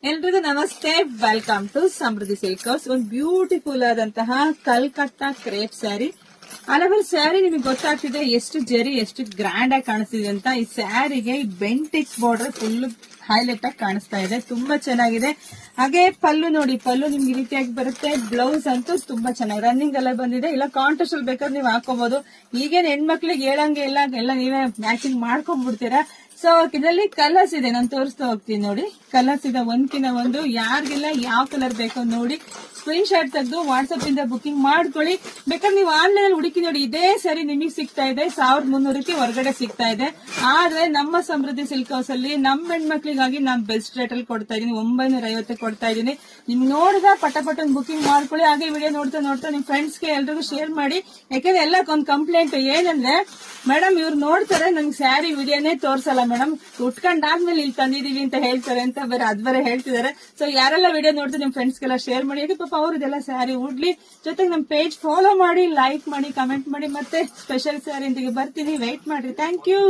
ಎಲ್ರಿಗೂ ನಮಸ್ತೆ, welcome to Samruddhi silk house. ಒಂದು ಬ್ಯೂಟಿಫುಲ್ ಆದಂತಹ ಕಲ್ಕತ್ತಾ ಕ್ರೇಪ್ ಸ್ಯಾರಿ. ಹಲವಾರು ಸ್ಯಾರಿ ನಿಮಗೆ ಗೊತ್ತಾಗ್ತಿದೆ ಎಷ್ಟು ಜರಿ ಎಷ್ಟು ಗ್ರ್ಯಾಂಡ್ ಆಗಿ ಕಾಣಿಸ್ತಿದೆ ಅಂತ. ಈ ಸ್ಯಾರಿಗೆ ಈ ಬೆಂಟಿಕ್ಸ್ ಬಾರ್ಡರ್ ಫುಲ್ ಹೈಲೈಟ್ ಆಗಿ ಕಾಣಿಸ್ತಾ ಇದೆ, ತುಂಬಾ ಚೆನ್ನಾಗಿದೆ. ಹಾಗೆ ಪಲ್ಲು ನೋಡಿ, ಪಲ್ಲು ನಿಮ್ಗೆ ಈ ರೀತಿಯಾಗಿ ಬರುತ್ತೆ. ಬ್ಲೌಸ್ ಅಂತೂ ತುಂಬಾ ಚೆನ್ನಾಗಿ ರನ್ನಿಂಗ್ ಎಲ್ಲ ಬಂದಿದೆ. ಇಲ್ಲ ಕಾಂಟ್ರಾಸ್ಟ್ ಅಲ್ಲಿ ಬೇಕಾದ್ರೆ ನೀವು ಹಾಕೋಬಹುದು. ಈಗೇನ್ ಹೆಣ್ಮಕ್ಳಿಗೆ ಹೇಳಂಗೆ ಎಲ್ಲ ನೀವೇ ಮ್ಯಾಚಿಂಗ್ ಮಾಡ್ಕೊಂಡ್ಬಿಡ್ತೀರಾ. ಸೊ ಇದರಲ್ಲಿ ಕಲರ್ಸ್ ಇದೆ, ನಾನು ತೋರಿಸ್ತಾ ಹೋಗ್ತೀನಿ ನೋಡಿ. ಕಲರ್ಸ್ ಇದೆ ಒಂದ್ಕಿನ ಒಂದು. ಯಾರಿಗೆಲ್ಲ ಯಾವ ಕಲರ್ ಬೇಕೋ ನೋಡಿ ಸ್ಕ್ರೀನ್ ಶಾಟ್ ತೆಗೆದು ವಾಟ್ಸ್ಆಪ್ ಇಂದ ಬುಕಿಂಗ್ ಮಾಡ್ಕೊಳ್ಳಿ. ಬೇಕಾದ್ರೆ ನೀವು ಆನ್ಲೈನ್ ಅಲ್ಲಿ ಹುಡುಕಿ ನೋಡಿ, ಇದೇ ಸರಿ ನಿಮಗೆ ಸಿಗ್ತಾ ಇದೆ 1300 ಹೊರಗಡೆ ಸಿಗ್ತಾ ಇದೆ. ಆದ್ರೆ ನಮ್ಮ ಸಮೃದ್ಧಿ ಸಿಲ್ಕ್ ಹೌಸ್ ಅಲ್ಲಿ ನಮ್ಮ ಹೆಣ್ಮಕ್ಳಿಗಾಗಿ ನಾನು ಬೆಸ್ಟ್ ರೇಟ್ ಅಲ್ಲಿ ಕೊಡ್ತಾ ಇದೀನಿ, 950 ಕೊಡ್ತಾ ಇದೀನಿ. ನಿಮ್ಗೆ ನೋಡಿದ ಪಟ ಬುಕಿಂಗ್ ಮಾಡ್ಕೊಳ್ಳಿ. ಹಾಗೆ ವಿಡಿಯೋ ನೋಡ್ತಾ ನಿಮ್ ಫ್ರೆಂಡ್ಸ್ ಗೆ ಎಲ್ರಿಗೂ ಶೇರ್ ಮಾಡಿ. ಯಾಕಂದ್ರೆ ಎಲ್ಲ ಒಂದು ಕಂಪ್ಲೇಂಟ್ ಏನಂದ್ರೆ, ಮೇಡಮ್ ಇವ್ರು ನೋಡ್ತಾರೆ ನಂಗೆ ಸ್ಯಾರಿ ವಿಡಿಯೋನೇ ತೋರ್ಸಲ್ಲ ಮೇಡಮ್, ಉಟ್ಕೊಂಡಾದ್ಮೇಲೆ ಇಲ್ಲಿ ತಂದಿದೀವಿ ಅಂತ ಹೇಳ್ತಾರೆ ಅಂತ ಬೇರೆ ಹೇಳ್ತಿದ್ದಾರೆ. ಸೊ ಯಾರೆಲ್ಲ ವಿಡಿಯೋ ನೋಡ್ತಾರೆ ನಿಮ್ ಫ್ರೆಂಡ್ಸ್ ಗೆಲ್ಲ ಶೇರ್ ಮಾಡಿ. ಪಾಪ ಅವ್ರದೆಲ್ಲ ಸ್ಯಾರಿ ಉಡ್ಲಿ. ಜೊತೆಗೆ ನಮ್ ಪೇಜ್ ಫಾಲೋ ಮಾಡಿ, ಲೈಕ್ ಮಾಡಿ, ಕಮೆಂಟ್ ಮಾಡಿ. ಮತ್ತೆ ಸ್ಪೆಷಲ್ ಸ್ಯಾರಿ ಇಂದಿಗೆ ಬರ್ತೀನಿ, ವೆಯ್ಟ್ ಮಾಡ್ರಿ. Thank you.